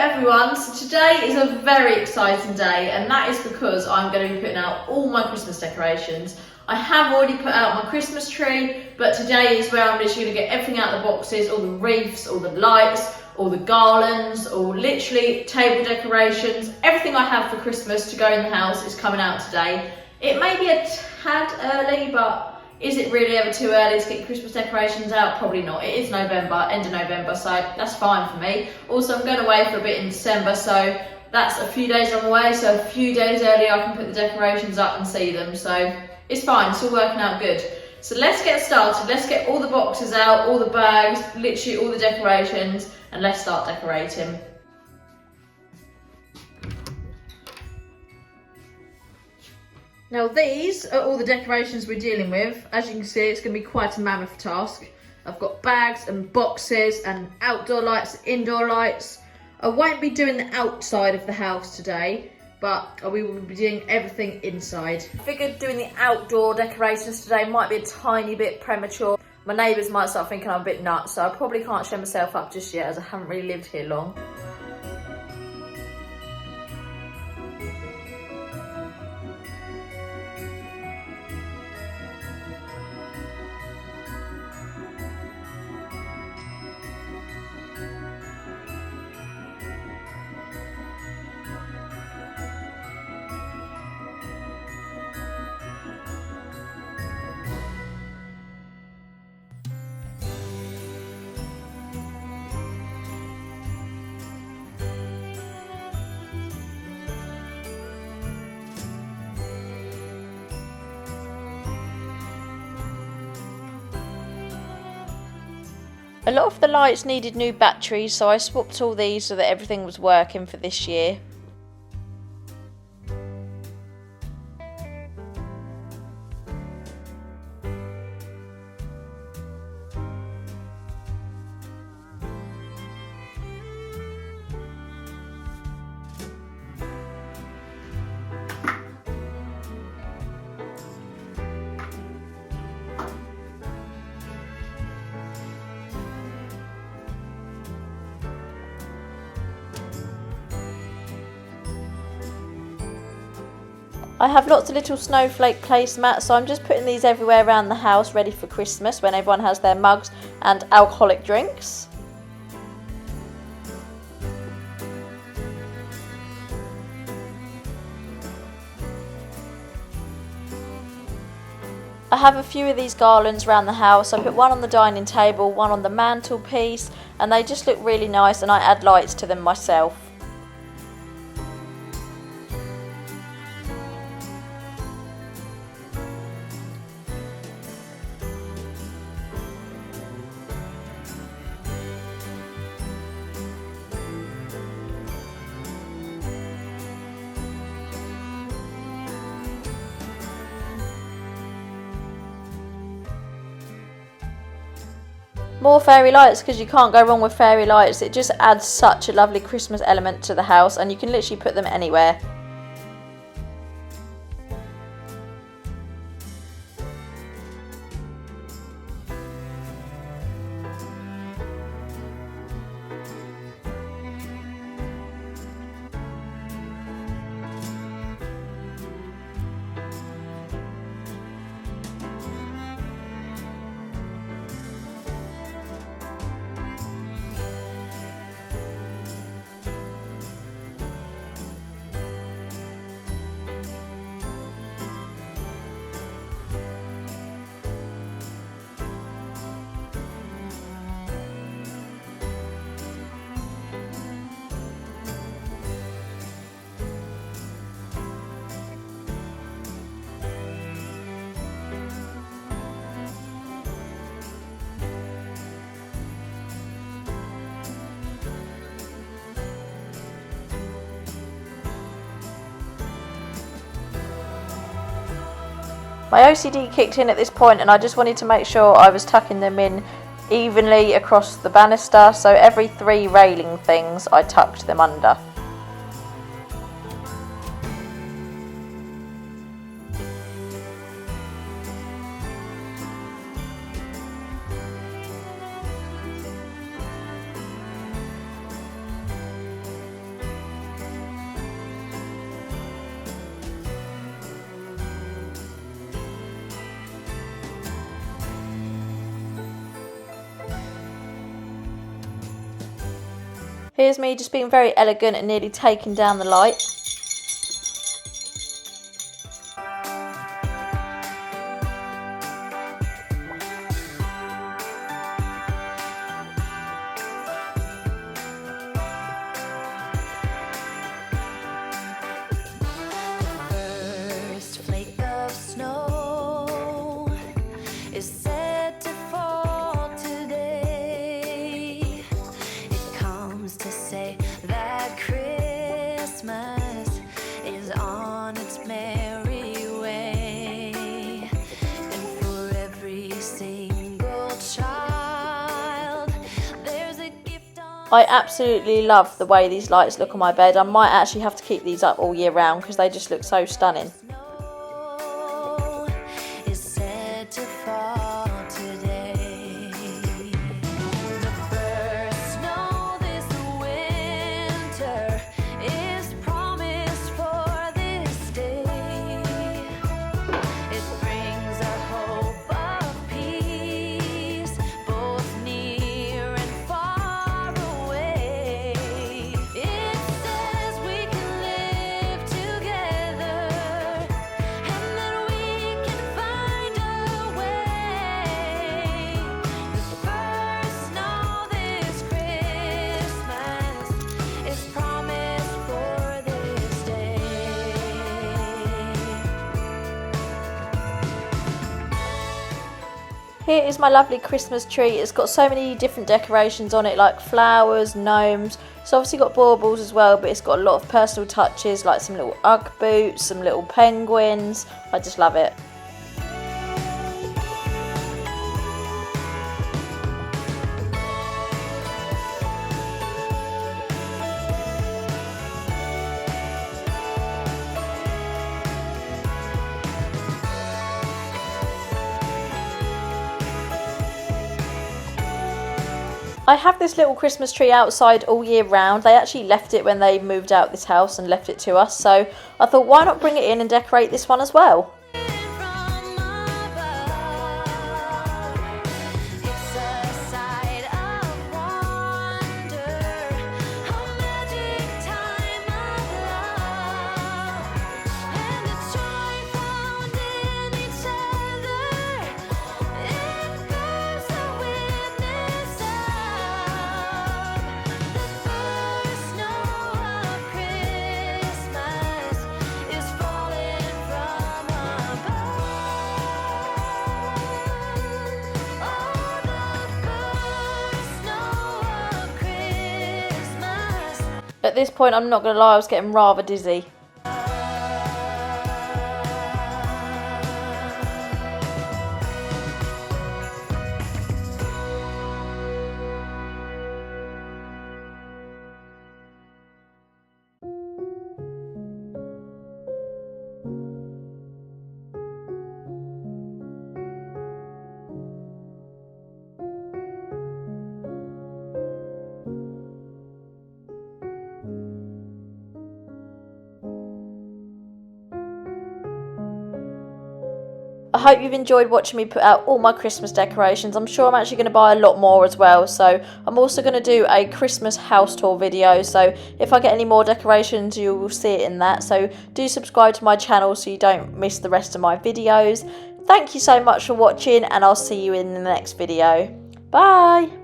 everyone, so today is a very exciting day, and that is because I'm going to be putting out all my Christmas decorations. I have already put out my Christmas tree, but today is where I'm literally going to get everything out of the boxes, all the wreaths, all the lights, all the garlands, all literally table decorations. Everything I have for Christmas to go in the house is coming out today. It may be a tad early, but is it really ever too early to get Christmas decorations out? Probably not. It is November, end of November, so that's fine for me. Also, I'm going away for a bit in December, so that's a few days on the way, so a few days earlier I can put the decorations up and see them, so it's fine, it's all working out good. So let's get started. Let's get all the boxes out, all the bags, literally all the decorations, and let's start decorating. Now these are all the decorations we're dealing with. As you can see, it's going to be quite a mammoth task. I've got bags and boxes and outdoor lights, indoor lights. I won't be doing the outside of the house today, but we will be doing everything inside. I figured doing the outdoor decorations today might be a tiny bit premature. My neighbours might start thinking I'm a bit nuts, so I probably can't show myself up just yet as I haven't really lived here long. A lot of the lights needed new batteries, so I swapped all these so that everything was working for this year. I have lots of little snowflake placemats, so I'm just putting these everywhere around the house ready for Christmas when everyone has their mugs and alcoholic drinks. I have a few of these garlands around the house. I put one on the dining table, one on the mantelpiece, and they just look really nice, and I add lights to them myself. More fairy lights, because you can't go wrong with fairy lights. It just adds such a lovely Christmas element to the house, and you can literally put them anywhere. My OCD kicked in at this point, and I just wanted to make sure I was tucking them in evenly across the banister, so every 3 railing things I tucked them under. Here's me just being very elegant and nearly taking down the light. First flake of snow is set to fall today. It comes to say that Christmas is on its merry way. And for every single child, there's a gift on. I absolutely love the way these lights look on my bed. I might actually have to keep these up all year round because they just look so stunning. Snow is said to fall today. The first snow this winter is promised for this day. It brings a hope of peace, both near and far away. It says we can live together and that we can find a way. The first snow this Christmas is promised for this day. Here is my lovely Christmas tree. It's got so many different decorations on it, like flowers, gnomes. It's obviously got baubles as well, but it's got a lot of personal touches, like some little Ugg boots, some little penguins. I just love it. I have this little Christmas tree outside all year round. They actually left it when they moved out this house and left it to us, so I thought why not bring it in and decorate this one as well. From above, it's a sight of wonder, a magic time of love, and the joy found in each other. It bears a witness of the first snow of Christmas is falling from above. Oh, the first snow of Christmas. At this point, I'm not going to lie, I was getting rather dizzy. I hope you've enjoyed watching me put out all my Christmas decorations. I'm sure I'm actually going to buy a lot more as well. So I'm also going to do a Christmas house tour video. So if I get any more decorations, you will see it in that. So do subscribe to my channel so you don't miss the rest of my videos. Thank you so much for watching, and I'll see you in the next video. Bye!